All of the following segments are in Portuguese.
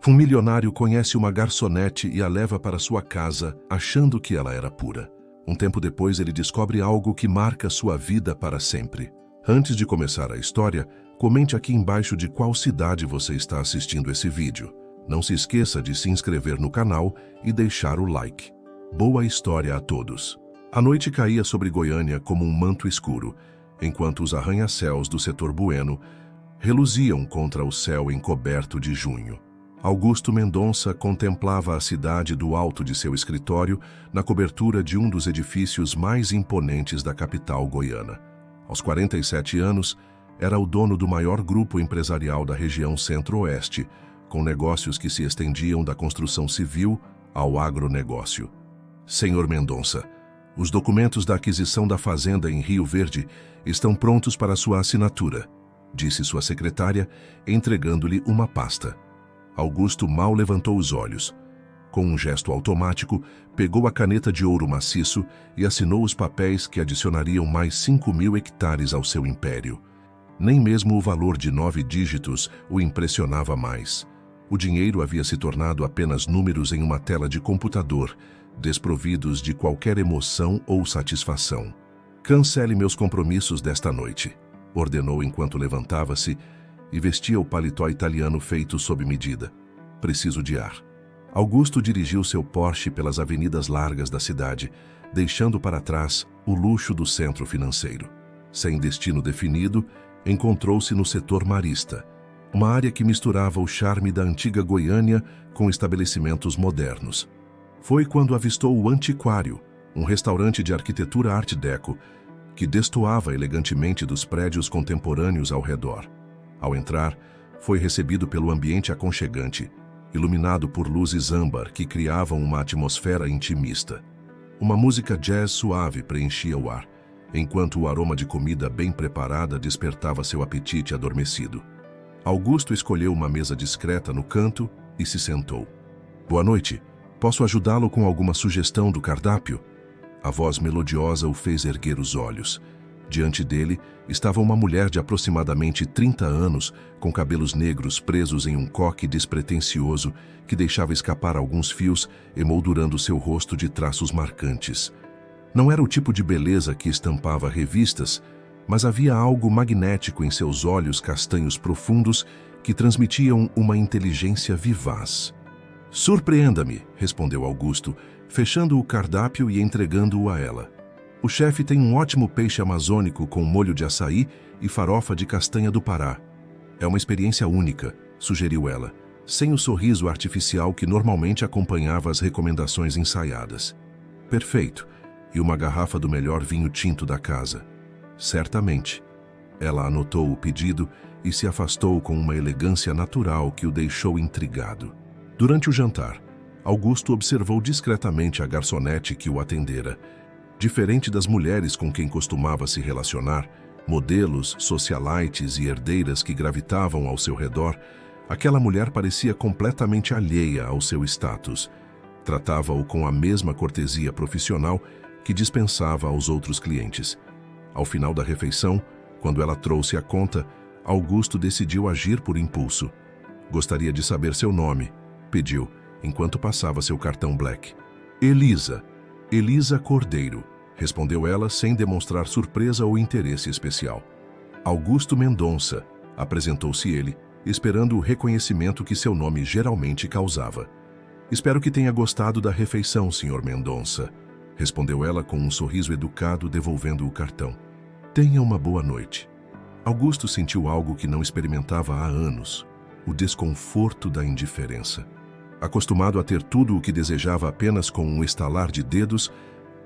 Um milionário conhece uma garçonete e a leva para sua casa, achando que ela era pura. Um tempo depois, ele descobre algo que marca sua vida para sempre. Antes de começar a história, comente aqui embaixo de qual cidade você está assistindo esse vídeo. Não se esqueça de se inscrever no canal e deixar o like. Boa história a todos! A noite caía sobre Goiânia como um manto escuro, enquanto os arranha-céus do setor Bueno reluziam contra o céu encoberto de junho. Augusto Mendonça contemplava a cidade do alto de seu escritório, na cobertura de um dos edifícios mais imponentes da capital goiana. Aos 47 anos, era o dono do maior grupo empresarial da região centro-oeste, com negócios que se estendiam da construção civil ao agronegócio. Senhor Mendonça, os documentos da aquisição da fazenda em Rio Verde estão prontos para sua assinatura, disse sua secretária, entregando-lhe uma pasta. Augusto mal levantou os olhos. Com um gesto automático, pegou a caneta de ouro maciço e assinou os papéis que adicionariam mais 5.000 hectares ao seu império. Nem mesmo o valor de 9 dígitos o impressionava mais. O dinheiro havia se tornado apenas números em uma tela de computador, desprovidos de qualquer emoção ou satisfação. Cancele meus compromissos desta noite, ordenou enquanto levantava-se e vestia o paletó italiano feito sob medida. Preciso de ar. Augusto dirigiu seu Porsche pelas avenidas largas da cidade, deixando para trás o luxo do centro financeiro. Sem destino definido, encontrou-se no setor marista, uma área que misturava o charme da antiga Goiânia com estabelecimentos modernos. Foi quando avistou o Antiquário, um restaurante de arquitetura Art Deco, que destoava elegantemente dos prédios contemporâneos ao redor. Ao entrar, foi recebido pelo ambiente aconchegante, iluminado por luzes âmbar que criavam uma atmosfera intimista. Uma música jazz suave preenchia o ar, enquanto o aroma de comida bem preparada despertava seu apetite adormecido. Augusto escolheu uma mesa discreta no canto e se sentou. Boa noite. Posso ajudá-lo com alguma sugestão do cardápio? A voz melodiosa o fez erguer os olhos. Diante dele estava uma mulher de aproximadamente 30 anos, com cabelos negros presos em um coque despretensioso que deixava escapar alguns fios, emoldurando seu rosto de traços marcantes. Não era o tipo de beleza que estampava revistas, mas havia algo magnético em seus olhos castanhos profundos que transmitiam uma inteligência vivaz. Surpreenda-me, respondeu Augusto, fechando o cardápio e entregando-o a ela. O chefe tem um ótimo peixe amazônico com molho de açaí e farofa de castanha do Pará. É uma experiência única, sugeriu ela, sem o sorriso artificial que normalmente acompanhava as recomendações ensaiadas. Perfeito. E uma garrafa do melhor vinho tinto da casa. Certamente. Ela anotou o pedido e se afastou com uma elegância natural que o deixou intrigado. Durante o jantar, Augusto observou discretamente a garçonete que o atendera. Diferente das mulheres com quem costumava se relacionar, modelos, socialites e herdeiras que gravitavam ao seu redor, aquela mulher parecia completamente alheia ao seu status. Tratava-o com a mesma cortesia profissional que dispensava aos outros clientes. Ao final da refeição, quando ela trouxe a conta, Augusto decidiu agir por impulso. Gostaria de saber seu nome, pediu, enquanto passava seu cartão Black. Elisa Cordeiro, respondeu ela sem demonstrar surpresa ou interesse especial. Augusto Mendonça, apresentou-se ele, esperando o reconhecimento que seu nome geralmente causava. Espero que tenha gostado da refeição, Sr. Mendonça, respondeu ela com um sorriso educado, devolvendo o cartão. Tenha uma boa noite. Augusto sentiu algo que não experimentava há anos, o desconforto da indiferença. Acostumado a ter tudo o que desejava apenas com um estalar de dedos,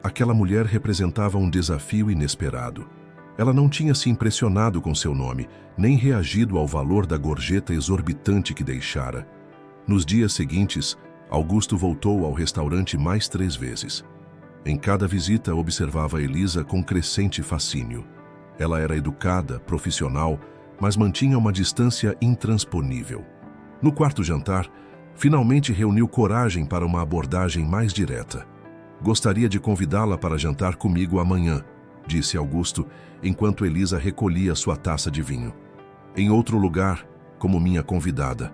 aquela mulher representava um desafio inesperado. Ela não tinha se impressionado com seu nome, nem reagido ao valor da gorjeta exorbitante que deixara. Nos dias seguintes, Augusto voltou ao restaurante mais 3 vezes. Em cada visita, observava Elisa com crescente fascínio. Ela era educada, profissional, mas mantinha uma distância intransponível. No quarto jantar, finalmente reuniu coragem para uma abordagem mais direta. Gostaria de convidá-la para jantar comigo amanhã, disse Augusto, enquanto Elisa recolhia sua taça de vinho. Em outro lugar, como minha convidada.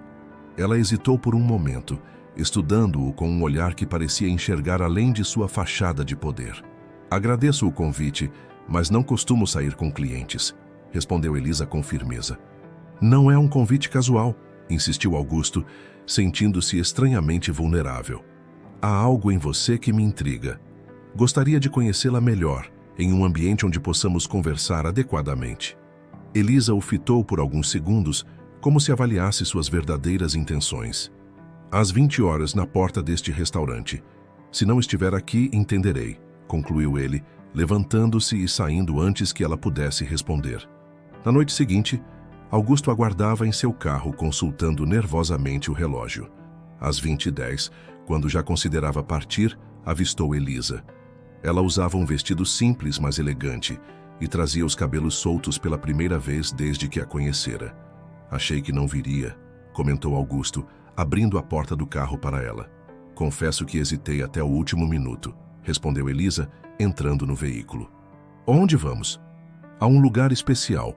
Ela hesitou por um momento, estudando-o com um olhar que parecia enxergar além de sua fachada de poder. Agradeço o convite, mas não costumo sair com clientes, respondeu Elisa com firmeza. Não é um convite casual, insistiu Augusto, sentindo-se estranhamente vulnerável. Há algo em você que me intriga. Gostaria de conhecê-la melhor, em um ambiente onde possamos conversar adequadamente. Elisa o fitou por alguns segundos, como se avaliasse suas verdadeiras intenções. Às 20 horas na porta deste restaurante. Se não estiver aqui, entenderei, concluiu ele, levantando-se e saindo antes que ela pudesse responder. Na noite seguinte, Augusto aguardava em seu carro, consultando nervosamente o relógio. Às 20h10, quando já considerava partir, avistou Elisa. Ela usava um vestido simples, mas elegante, e trazia os cabelos soltos pela primeira vez desde que a conhecera. Achei que não viria, comentou Augusto, abrindo a porta do carro para ela. Confesso que hesitei até o último minuto, respondeu Elisa, entrando no veículo. Onde vamos? A um lugar especial.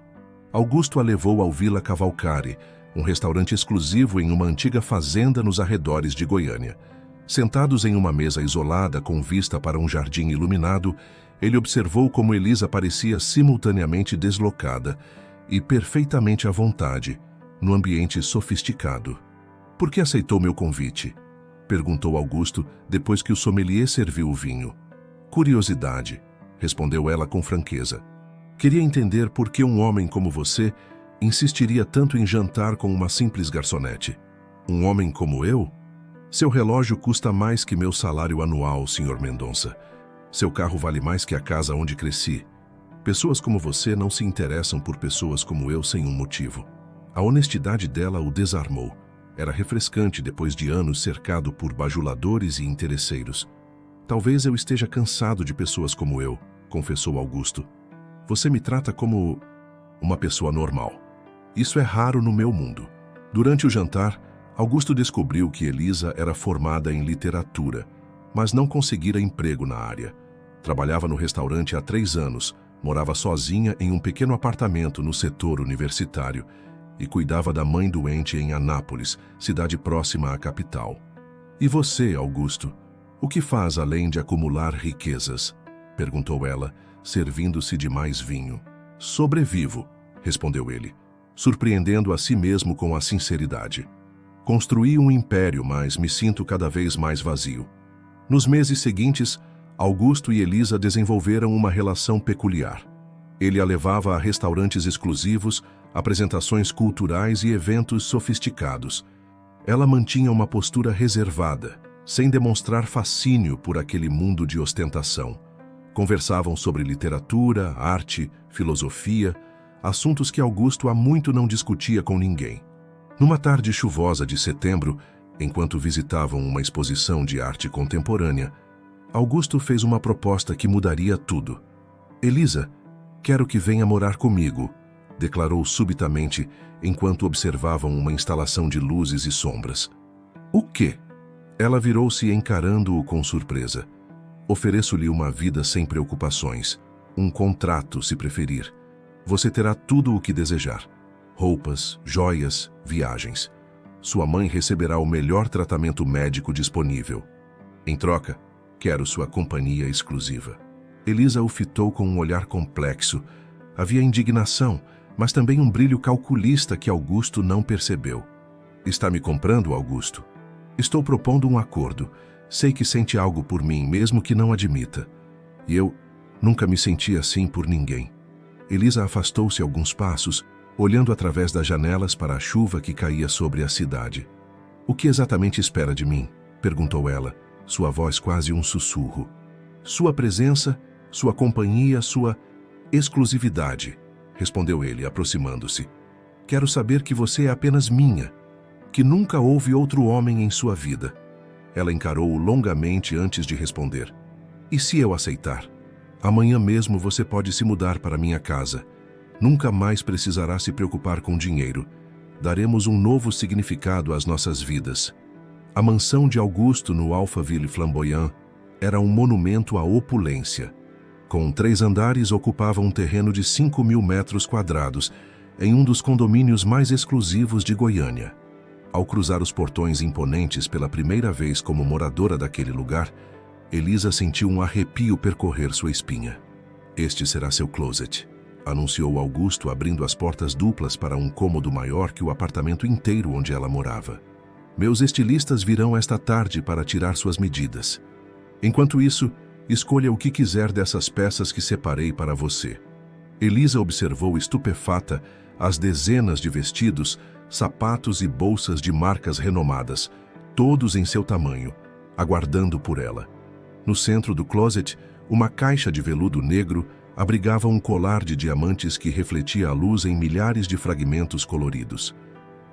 Augusto a levou ao Villa Cavalcari, um restaurante exclusivo em uma antiga fazenda nos arredores de Goiânia. Sentados em uma mesa isolada com vista para um jardim iluminado, ele observou como Elisa parecia simultaneamente deslocada e perfeitamente à vontade, no ambiente sofisticado. Por que aceitou meu convite? Perguntou Augusto depois que o sommelier serviu o vinho. Curiosidade, respondeu ela com franqueza. Queria entender por que um homem como você insistiria tanto em jantar com uma simples garçonete. Um homem como eu? Seu relógio custa mais que meu salário anual, Sr. Mendonça. Seu carro vale mais que a casa onde cresci. Pessoas como você não se interessam por pessoas como eu sem um motivo. A honestidade dela o desarmou. Era refrescante depois de anos cercado por bajuladores e interesseiros. Talvez eu esteja cansado de pessoas como eu, confessou Augusto. Você me trata como uma pessoa normal. Isso é raro no meu mundo. Durante o jantar, Augusto descobriu que Elisa era formada em literatura, mas não conseguira emprego na área. Trabalhava no restaurante há 3 anos, morava sozinha em um pequeno apartamento no setor universitário e cuidava da mãe doente em Anápolis, cidade próxima à capital. E você, Augusto, o que faz além de acumular riquezas? Perguntou ela, servindo-se de mais vinho. Sobrevivo, respondeu ele, surpreendendo a si mesmo com a sinceridade. Construí um império, mas me sinto cada vez mais vazio. Nos meses seguintes, Augusto e Elisa desenvolveram uma relação peculiar. Ele a levava a restaurantes exclusivos, apresentações culturais e eventos sofisticados. Ela mantinha uma postura reservada, sem demonstrar fascínio por aquele mundo de ostentação. Conversavam sobre literatura, arte, filosofia, assuntos que Augusto há muito não discutia com ninguém. Numa tarde chuvosa de setembro, enquanto visitavam uma exposição de arte contemporânea, Augusto fez uma proposta que mudaria tudo. Elisa, quero que venha morar comigo, declarou subitamente enquanto observavam uma instalação de luzes e sombras. O quê? Ela virou-se encarando-o com surpresa. Ofereço-lhe uma vida sem preocupações, um contrato, se preferir. Você terá tudo o que desejar. Roupas, joias, viagens. Sua mãe receberá o melhor tratamento médico disponível. Em troca, quero sua companhia exclusiva. Elisa o fitou com um olhar complexo. Havia indignação, mas também um brilho calculista que Augusto não percebeu. Está me comprando, Augusto? Estou propondo um acordo. Sei que sente algo por mim, mesmo que não admita. E eu nunca me senti assim por ninguém. Elisa afastou-se alguns passos, olhando através das janelas para a chuva que caía sobre a cidade. O que exatamente espera de mim? Perguntou ela, sua voz quase um sussurro. Sua presença, sua companhia, sua exclusividade, respondeu ele, aproximando-se. Quero saber que você é apenas minha, que nunca houve outro homem em sua vida. Ela encarou-o longamente antes de responder. E se eu aceitar? Amanhã mesmo você pode se mudar para minha casa. Nunca mais precisará se preocupar com dinheiro. Daremos um novo significado às nossas vidas. A mansão de Augusto no Alphaville Flamboyant era um monumento à opulência. Com 3 andares, ocupava um terreno de 5.000 metros quadrados em um dos condomínios mais exclusivos de Goiânia. Ao cruzar os portões imponentes pela primeira vez como moradora daquele lugar, Elisa sentiu um arrepio percorrer sua espinha. "Este será seu closet", anunciou Augusto, abrindo as portas duplas para um cômodo maior que o apartamento inteiro onde ela morava. "Meus estilistas virão esta tarde para tirar suas medidas. Enquanto isso, escolha o que quiser dessas peças que separei para você." Elisa observou estupefata as dezenas de vestidos, sapatos e bolsas de marcas renomadas, todos em seu tamanho, aguardando por ela. No centro do closet, uma caixa de veludo negro abrigava um colar de diamantes que refletia a luz em milhares de fragmentos coloridos.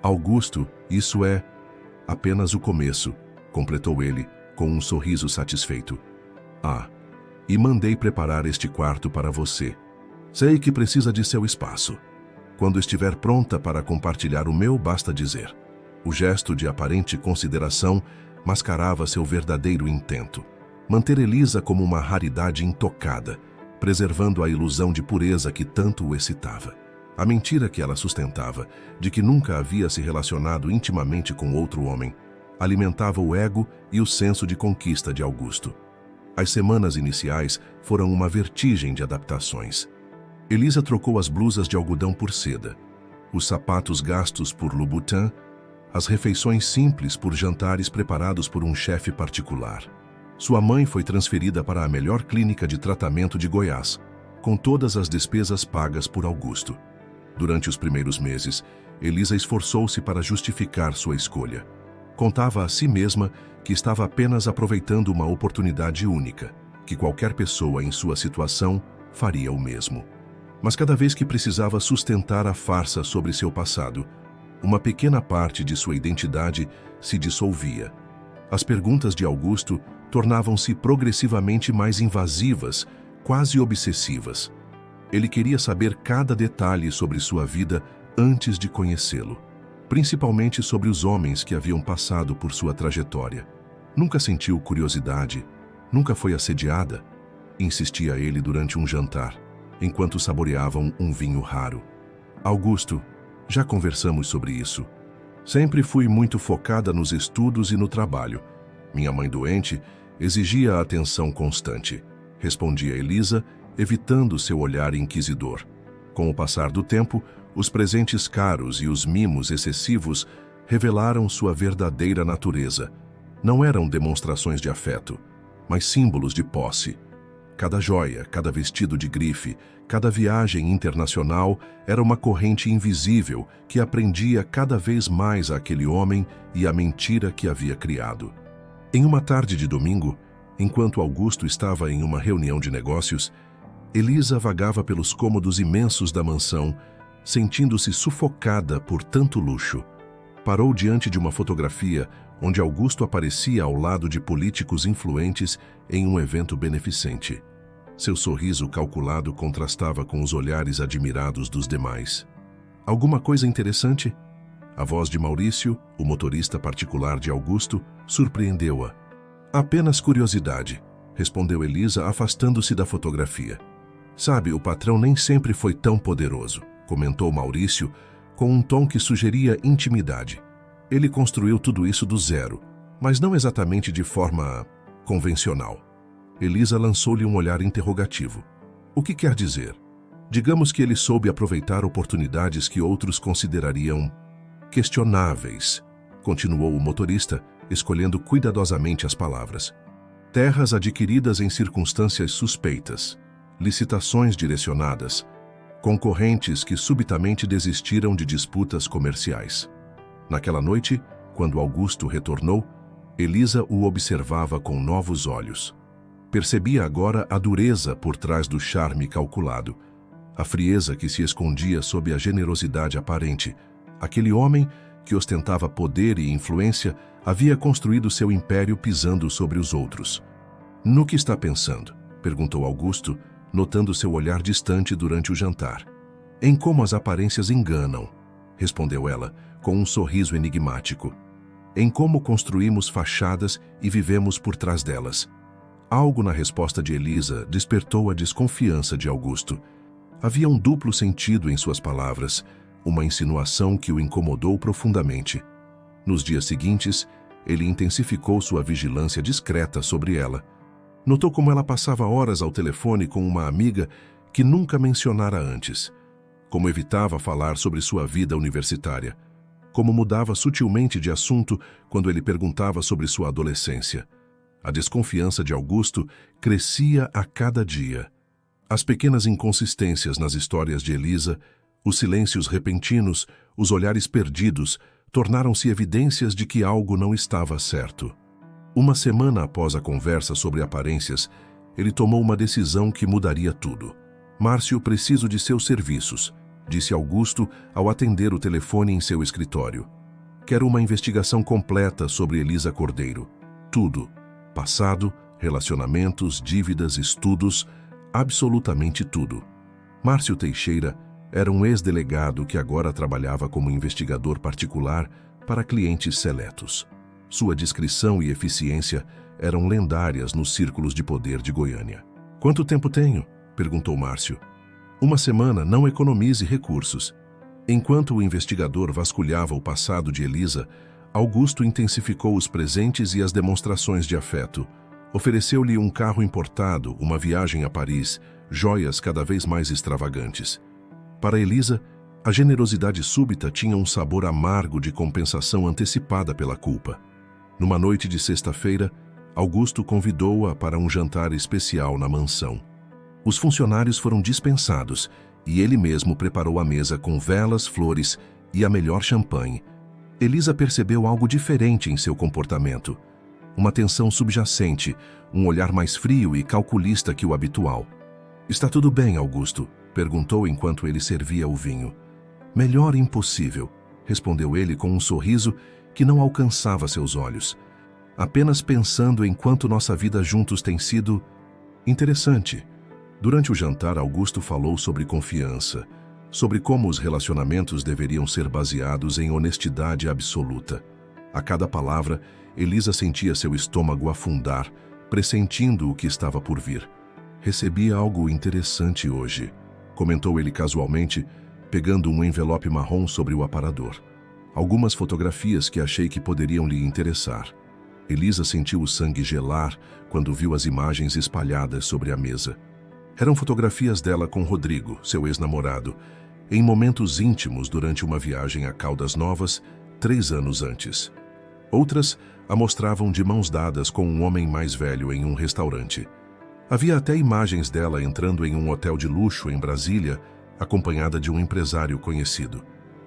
"Augusto, isso é apenas o começo", completou ele, com um sorriso satisfeito. "Ah, e mandei preparar este quarto para você. Sei que precisa de seu espaço. Quando estiver pronta para compartilhar o meu, basta dizer." O gesto de aparente consideração mascarava seu verdadeiro intento: manter Elisa como uma raridade intocada, preservando a ilusão de pureza que tanto o excitava. A mentira que ela sustentava, de que nunca havia se relacionado intimamente com outro homem, alimentava o ego e o senso de conquista de Augusto. As semanas iniciais foram uma vertigem de adaptações. Elisa trocou as blusas de algodão por seda, os sapatos gastos por Louboutin, as refeições simples por jantares preparados por um chefe particular. Sua mãe foi transferida para a melhor clínica de tratamento de Goiás, com todas as despesas pagas por Augusto. Durante os primeiros meses, Elisa esforçou-se para justificar sua escolha. Contava a si mesma que estava apenas aproveitando uma oportunidade única, que qualquer pessoa em sua situação faria o mesmo. Mas cada vez que precisava sustentar a farsa sobre seu passado, uma pequena parte de sua identidade se dissolvia. As perguntas de Augusto tornavam-se progressivamente mais invasivas, quase obsessivas. Ele queria saber cada detalhe sobre sua vida antes de conhecê-lo, principalmente sobre os homens que haviam passado por sua trajetória. "Nunca sentiu curiosidade? Nunca foi assediada?" insistia ele durante um jantar, enquanto saboreavam um vinho raro. "Augusto, já conversamos sobre isso. Sempre fui muito focada nos estudos e no trabalho. Minha mãe doente exigia atenção constante", respondia Elisa, evitando seu olhar inquisidor. Com o passar do tempo, os presentes caros e os mimos excessivos revelaram sua verdadeira natureza. Não eram demonstrações de afeto, mas símbolos de posse. Cada joia, cada vestido de grife, cada viagem internacional era uma corrente invisível que aprendia cada vez mais àquele homem e à mentira que havia criado. Em uma tarde de domingo, enquanto Augusto estava em uma reunião de negócios, Elisa vagava pelos cômodos imensos da mansão, sentindo-se sufocada por tanto luxo. Parou diante de uma fotografia onde Augusto aparecia ao lado de políticos influentes em um evento beneficente. Seu sorriso calculado contrastava com os olhares admirados dos demais. "Alguma coisa interessante?" A voz de Maurício, o motorista particular de Augusto, surpreendeu-a. "Apenas curiosidade", respondeu Elisa, afastando-se da fotografia. "Sabe, o patrão nem sempre foi tão poderoso", comentou Maurício, com um tom que sugeria intimidade. "Ele construiu tudo isso do zero, mas não exatamente de forma convencional." Elisa lançou-lhe um olhar interrogativo. "O que quer dizer?" "Digamos que ele soube aproveitar oportunidades que outros considerariam questionáveis", continuou o motorista, escolhendo cuidadosamente as palavras. "Terras adquiridas em circunstâncias suspeitas, licitações direcionadas, concorrentes que subitamente desistiram de disputas comerciais." Naquela noite, quando Augusto retornou, Elisa o observava com novos olhos. Percebia agora a dureza por trás do charme calculado, a frieza que se escondia sob a generosidade aparente. Aquele homem, que ostentava poder e influência, havia construído seu império pisando sobre os outros. "No que está pensando?" perguntou Augusto, notando seu olhar distante durante o jantar. "Em como as aparências enganam", respondeu ela, com um sorriso enigmático. "Em como construímos fachadas e vivemos por trás delas." Algo na resposta de Elisa despertou a desconfiança de Augusto. Havia um duplo sentido em suas palavras, uma insinuação que o incomodou profundamente. Nos dias seguintes, ele intensificou sua vigilância discreta sobre ela. Notou como ela passava horas ao telefone com uma amiga que nunca mencionara antes, como evitava falar sobre sua vida universitária, como mudava sutilmente de assunto quando ele perguntava sobre sua adolescência. A desconfiança de Augusto crescia a cada dia. As pequenas inconsistências nas histórias de Elisa, os silêncios repentinos, os olhares perdidos, tornaram-se evidências de que algo não estava certo. Uma semana após a conversa sobre aparências, ele tomou uma decisão que mudaria tudo. Márcio, preciso de seus serviços, disse Augusto ao atender o telefone em seu escritório. Quero uma investigação completa sobre Elisa Cordeiro. Tudo. Passado, relacionamentos, dívidas, estudos, absolutamente tudo. Márcio Teixeira era um ex-delegado que agora trabalhava como investigador particular para clientes seletos. Sua discrição e eficiência eram lendárias nos círculos de poder de Goiânia. Quanto tempo tenho? Perguntou Márcio. Uma semana, não economize recursos. Enquanto o investigador vasculhava o passado de Elisa, Augusto intensificou os presentes e as demonstrações de afeto. Ofereceu-lhe um carro importado, uma viagem a Paris, joias cada vez mais extravagantes. Para Elisa, a generosidade súbita tinha um sabor amargo de compensação antecipada pela culpa. Numa noite de sexta-feira, Augusto convidou-a para um jantar especial na mansão. Os funcionários foram dispensados e ele mesmo preparou a mesa com velas, flores e a melhor champanhe. Elisa percebeu algo diferente em seu comportamento. Uma tensão subjacente, um olhar mais frio e calculista que o habitual. Está tudo bem, Augusto? Perguntou enquanto ele servia o vinho. Melhor impossível, respondeu ele com um sorriso que não alcançava seus olhos. Apenas pensando em quanto nossa vida juntos tem sido interessante. Durante o jantar, Augusto falou sobre confiança, sobre como os relacionamentos deveriam ser baseados em honestidade absoluta. A cada palavra, Elisa sentia seu estômago afundar, pressentindo o que estava por vir. Recebi algo interessante hoje, comentou ele casualmente, pegando um envelope marrom sobre o aparador. Algumas fotografias que achei que poderiam lhe interessar. Elisa sentiu o sangue gelar quando viu as imagens espalhadas sobre a mesa. Eram fotografias dela com Rodrigo, seu ex-namorado, em momentos íntimos durante uma viagem a Caldas Novas, 3 anos antes. Outras a mostravam de mãos dadas com um homem mais velho em um restaurante. Havia até imagens dela entrando em um hotel de luxo em Brasília, acompanhada de um empresário conhecido.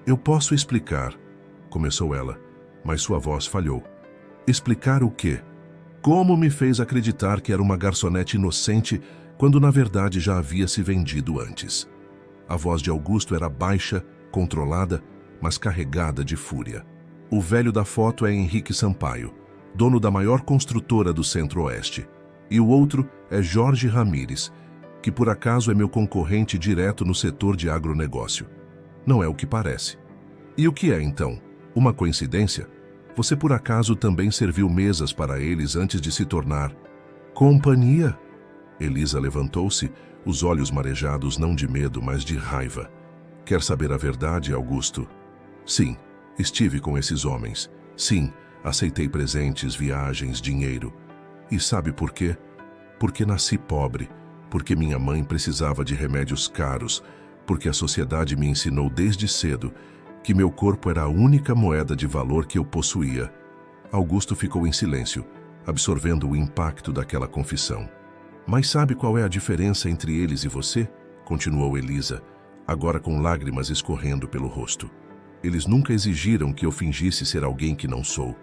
Eu posso explicar, começou ela, mas sua voz falhou. Explicar o quê? Como me fez acreditar que era uma garçonete inocente quando na verdade já havia se vendido antes? A voz de Augusto era baixa, controlada, mas carregada de fúria. O velho da foto é Henrique Sampaio, dono da maior construtora do Centro-Oeste. E o outro é Jorge Ramírez, que por acaso é meu concorrente direto no setor de agronegócio. Não é o que parece. E o que é então? Uma coincidência? Você por acaso também serviu mesas para eles antes de se tornar companhia? Elisa levantou-se, os olhos marejados não de medo, mas de raiva. Quer saber a verdade, Augusto? Sim, estive com esses homens. Sim, aceitei presentes, viagens, dinheiro. E sabe por quê? Porque nasci pobre, porque minha mãe precisava de remédios caros, porque a sociedade me ensinou desde cedo que meu corpo era a única moeda de valor que eu possuía. Augusto ficou em silêncio, absorvendo o impacto daquela confissão. Mas sabe qual é a diferença entre eles e você? Continuou Elisa, agora com lágrimas escorrendo pelo rosto. Eles nunca exigiram que eu fingisse ser alguém que não sou.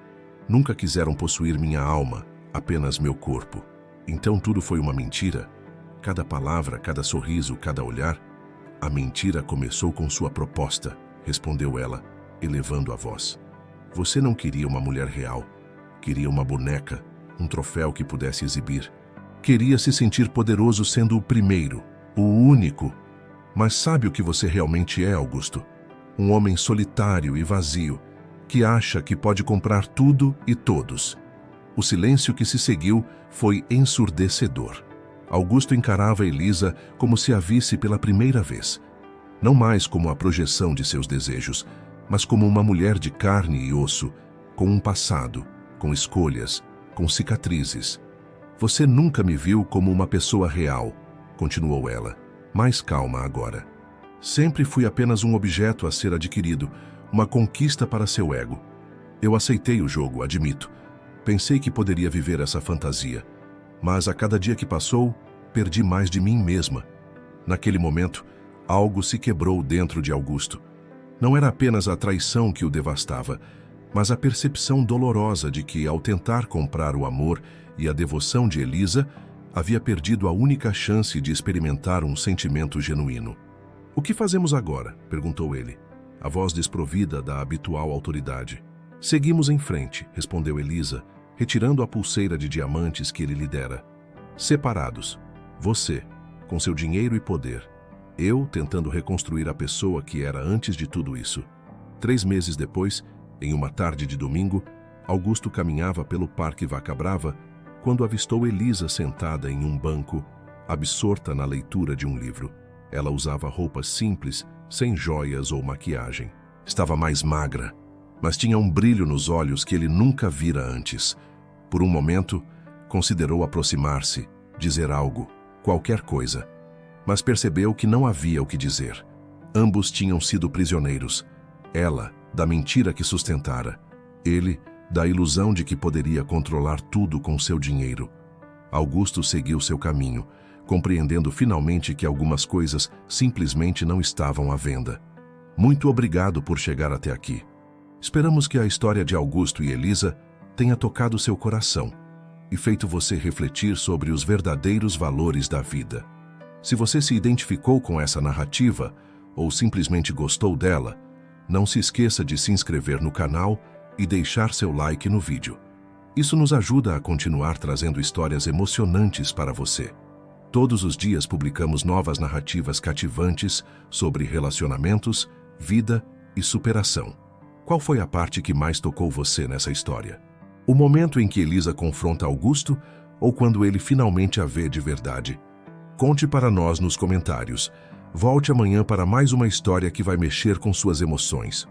Nunca quiseram possuir minha alma, apenas meu corpo. Então tudo foi uma mentira? Cada palavra, cada sorriso, cada olhar? A mentira começou com sua proposta, respondeu ela, elevando a voz. Você não queria uma mulher real. Queria uma boneca, um troféu que pudesse exibir. Queria se sentir poderoso sendo o primeiro, o único. Mas sabe o que você realmente é, Augusto? Um homem solitário e vazio, que acha que pode comprar tudo e todos. O silêncio que se seguiu foi ensurdecedor. Augusto encarava Elisa como se a visse pela primeira vez. Não mais como a projeção de seus desejos, mas como uma mulher de carne e osso, com um passado, com escolhas, com cicatrizes. Você nunca me viu como uma pessoa real, continuou ela, mais calma agora. Sempre fui apenas um objeto a ser adquirido, uma conquista para seu ego. Eu aceitei o jogo, admito. Pensei que poderia viver essa fantasia. Mas a cada dia que passou, perdi mais de mim mesma. Naquele momento, algo se quebrou dentro de Augusto. Não era apenas a traição que o devastava, mas a percepção dolorosa de que, ao tentar comprar o amor e a devoção de Elisa, havia perdido a única chance de experimentar um sentimento genuíno. "O que fazemos agora?" perguntou ele, a voz desprovida da habitual autoridade. "Seguimos em frente", respondeu Elisa, retirando a pulseira de diamantes que ele lhe dera. "Separados. Você, com seu dinheiro e poder. Eu, tentando reconstruir a pessoa que era antes de tudo isso." 3 meses depois, em uma tarde de domingo, Augusto caminhava pelo Parque Vaca Brava quando avistou Elisa sentada em um banco, absorta na leitura de um livro. Ela usava roupas simples, sem joias ou maquiagem. Estava mais magra, mas tinha um brilho nos olhos que ele nunca vira antes. Por um momento, considerou aproximar-se, dizer algo, qualquer coisa, mas percebeu que não havia o que dizer. Ambos tinham sido prisioneiros. Ela, da mentira que sustentara. Ele, da ilusão de que poderia controlar tudo com seu dinheiro. Augusto seguiu seu caminho, compreendendo finalmente que algumas coisas simplesmente não estavam à venda. Muito obrigado por chegar até aqui. Esperamos que a história de Augusto e Elisa tenha tocado seu coração e feito você refletir sobre os verdadeiros valores da vida. Se você se identificou com essa narrativa ou simplesmente gostou dela, não se esqueça de se inscrever no canal e deixar seu like no vídeo. Isso nos ajuda a continuar trazendo histórias emocionantes para você. Todos os dias publicamos novas narrativas cativantes sobre relacionamentos, vida e superação. Qual foi a parte que mais tocou você nessa história? O momento em que Elisa confronta Augusto ou quando ele finalmente a vê de verdade? Conte para nós nos comentários. Volte amanhã para mais uma história que vai mexer com suas emoções.